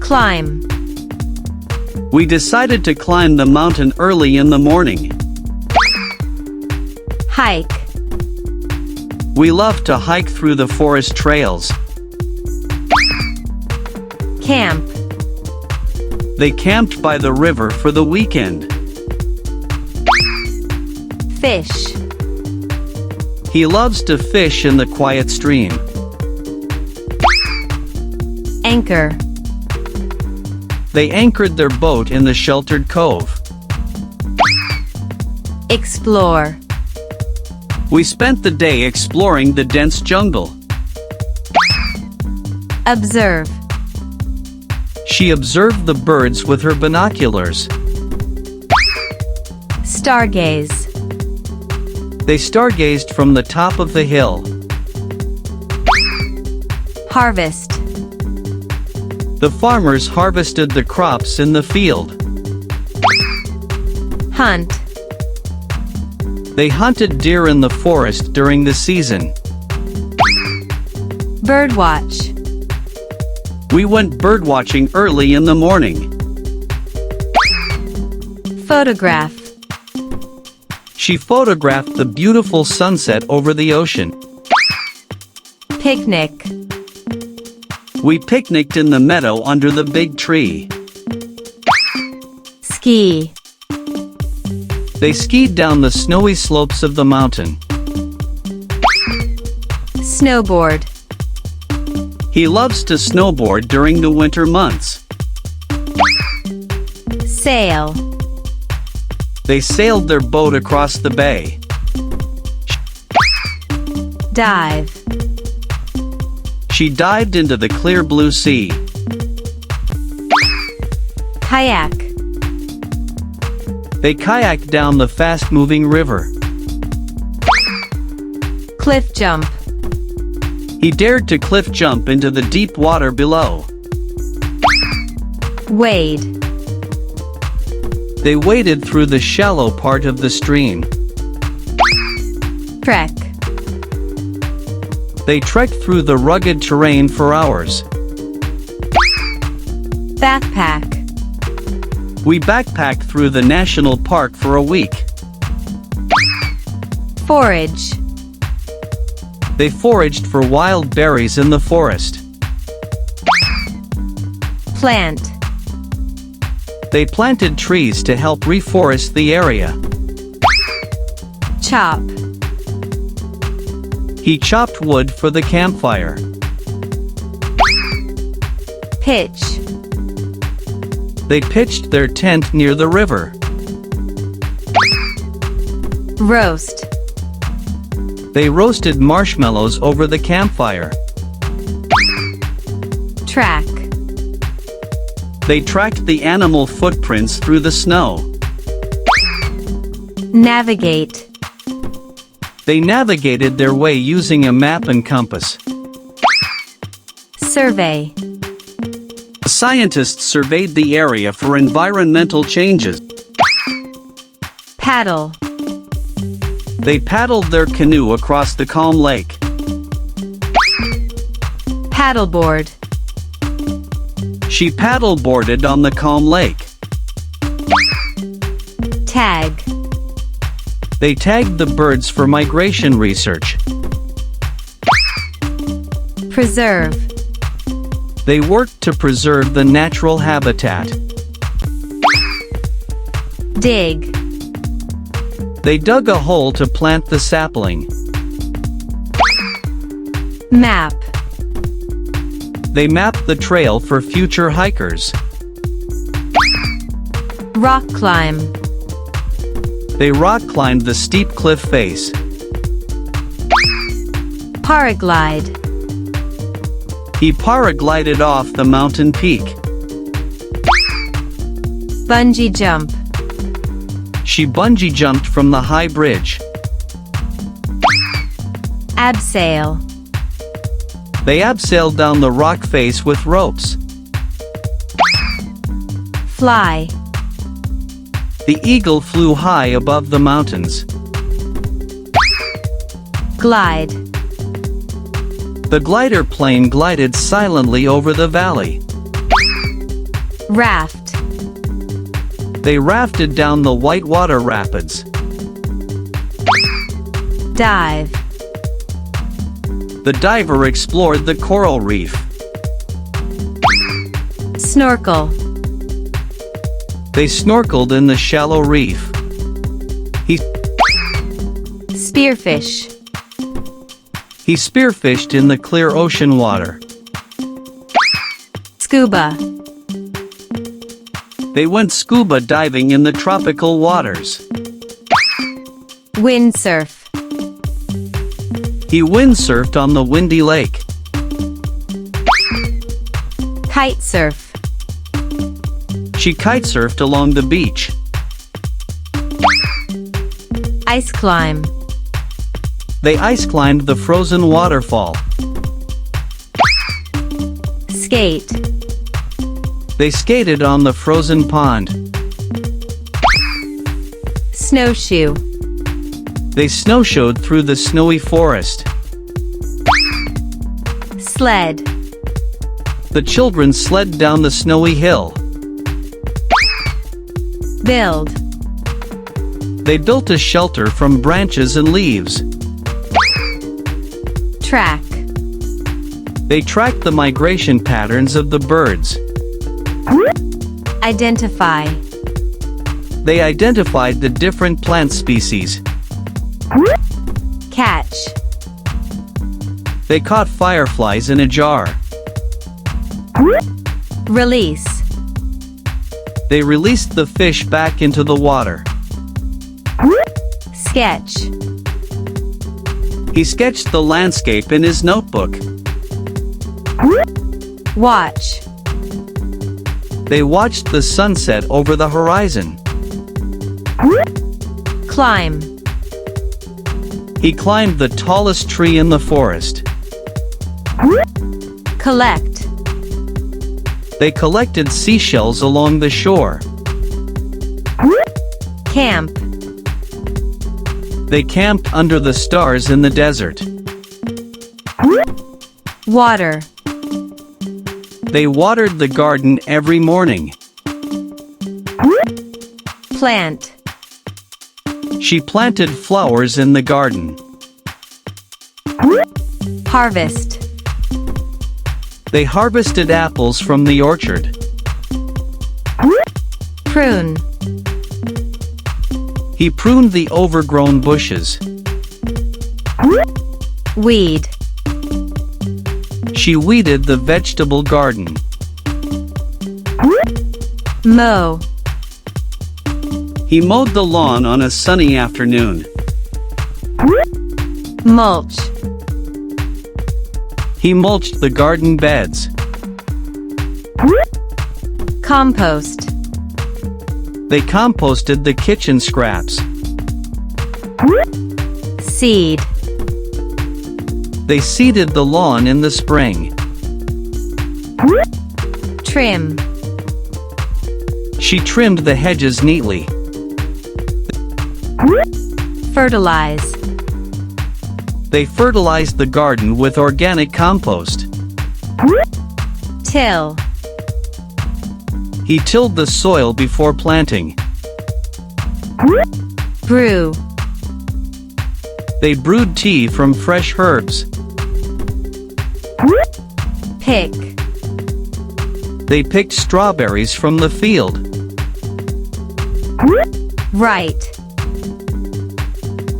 Climb. We decided to climb the mountain early in the morning. Hike. We love to hike through the forest trails. Camp. They camped by the river for the weekend. Fish. He loves to fish in the quiet stream. Anchor. They anchored their boat in the sheltered cove. Explore. We spent the day exploring the dense jungle. Observe. She observed the birds with her binoculars. Stargaze. They stargazed from the top of the hill. Harvest. The farmers harvested the crops in the field. Hunt. They hunted deer in the forest during the season. Birdwatch. We went birdwatching early in the morning. Photograph. She photographed the beautiful sunset over the ocean. Picnic. We picnicked in the meadow under the big tree. Ski. They skied down the snowy slopes of the mountain. Snowboard. He loves to snowboard during the winter months. Sail. They sailed their boat across the bay. Dive. She dived into the clear blue sea. Kayak. They kayaked down the fast-moving river. Cliff jump. He dared to cliff jump into the deep water below. Wade. They waded through the shallow part of the stream. Trek. They trekked through the rugged terrain for hours. Backpack. We backpacked through the national park for a week. Forage. They foraged for wild berries in the forest. Plant. They planted trees to help reforest the area. Chop. He chopped wood for the campfire. Pitch. They pitched their tent near the river. Roast. They roasted marshmallows over the campfire. Track. They tracked the animal footprints through the snow. Navigate. They navigated their way using a map and compass. Survey. The scientists surveyed the area for environmental changes. Paddle. They paddled their canoe across the calm lake. Paddleboard. She paddleboarded on the calm lake. Tag. They tagged the birds for migration research. Preserve. They worked to preserve the natural habitat. Dig. They dug a hole to plant the sapling. Map. They mapped the trail for future hikers. Rock climb. They rock climbed the steep cliff face. Paraglide. He paraglided off the mountain peak. Bungee jump. She bungee jumped from the high bridge. Abseil. They abseiled down the rock face with ropes. Fly. The eagle flew high above the mountains. Glide. The glider plane glided silently over the valley. Raft. They rafted down the whitewater rapids. Dive. The diver explored the coral reef. Snorkel. They snorkeled in the shallow reef. Spearfish. He spearfished in the clear ocean water. Scuba. They went scuba diving in the tropical waters. Windsurf. He windsurfed on the windy lake. Kitesurf. She kitesurfed along the beach. Ice climb. They ice climbed the frozen waterfall. Skate. They skated on the frozen pond. Snowshoe. They snowshoed through the snowy forest. Sled. The children sled down the snowy hill. Build. They built a shelter from branches and leaves. Track. They tracked the migration patterns of the birds. Identify. They identified the different plant species. Catch. They caught fireflies in a jar. Release. They released the fish back into the water. Sketch. He sketched the landscape in his notebook. Watch. They watched the sunset over the horizon. Climb. He climbed the tallest tree in the forest. Collect. They collected seashells along the shore. Camp. They camped under the stars in the desert. Water. They watered the garden every morning. Plant. She planted flowers in the garden. Harvest. They harvested apples from the orchard. Prune. He pruned the overgrown bushes. Weed. She weeded the vegetable garden. Mow. He mowed the lawn on a sunny afternoon. Mulch. He mulched the garden beds. Compost. They composted the kitchen scraps. Seed. They seeded the lawn in the spring. Trim. She trimmed the hedges neatly. Fertilize. They fertilized the garden with organic compost. Till. He tilled the soil before planting. Brew. They brewed tea from fresh herbs. Pick. They picked strawberries from the field. Write.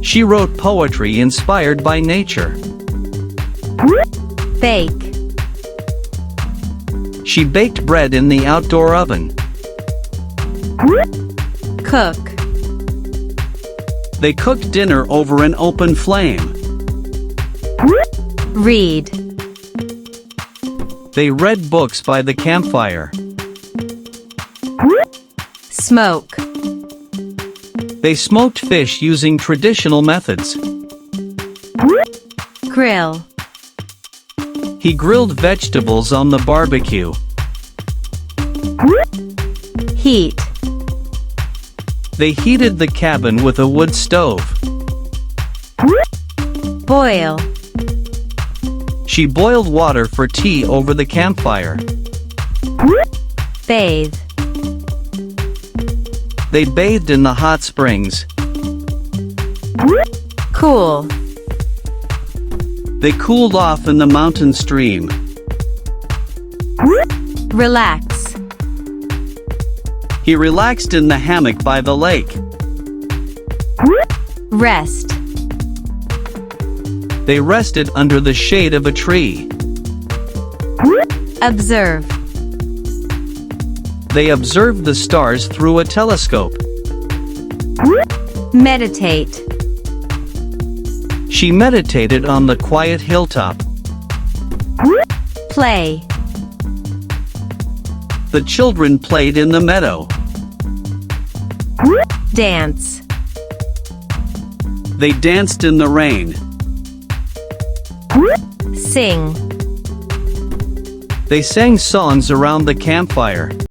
She wrote poetry inspired by nature. Bake. She baked bread in the outdoor oven. Cook. They cooked dinner over an open flame. Read. They read books by the campfire. Smoke. They smoked fish using traditional methods. Grill. He grilled vegetables on the barbecue. Heat. They heated the cabin with a wood stove. Boil. She boiled water for tea over the campfire. Bathe. They bathed in the hot springs. Cool. They cooled off in the mountain stream. Relax. He relaxed in the hammock by the lake. Rest. They rested under the shade of a tree. Observe. They observed the stars through a telescope. Meditate. She meditated on the quiet hilltop. Play. The children played in the meadow. Dance. They danced in the rain. Sing. They sang songs around the campfire.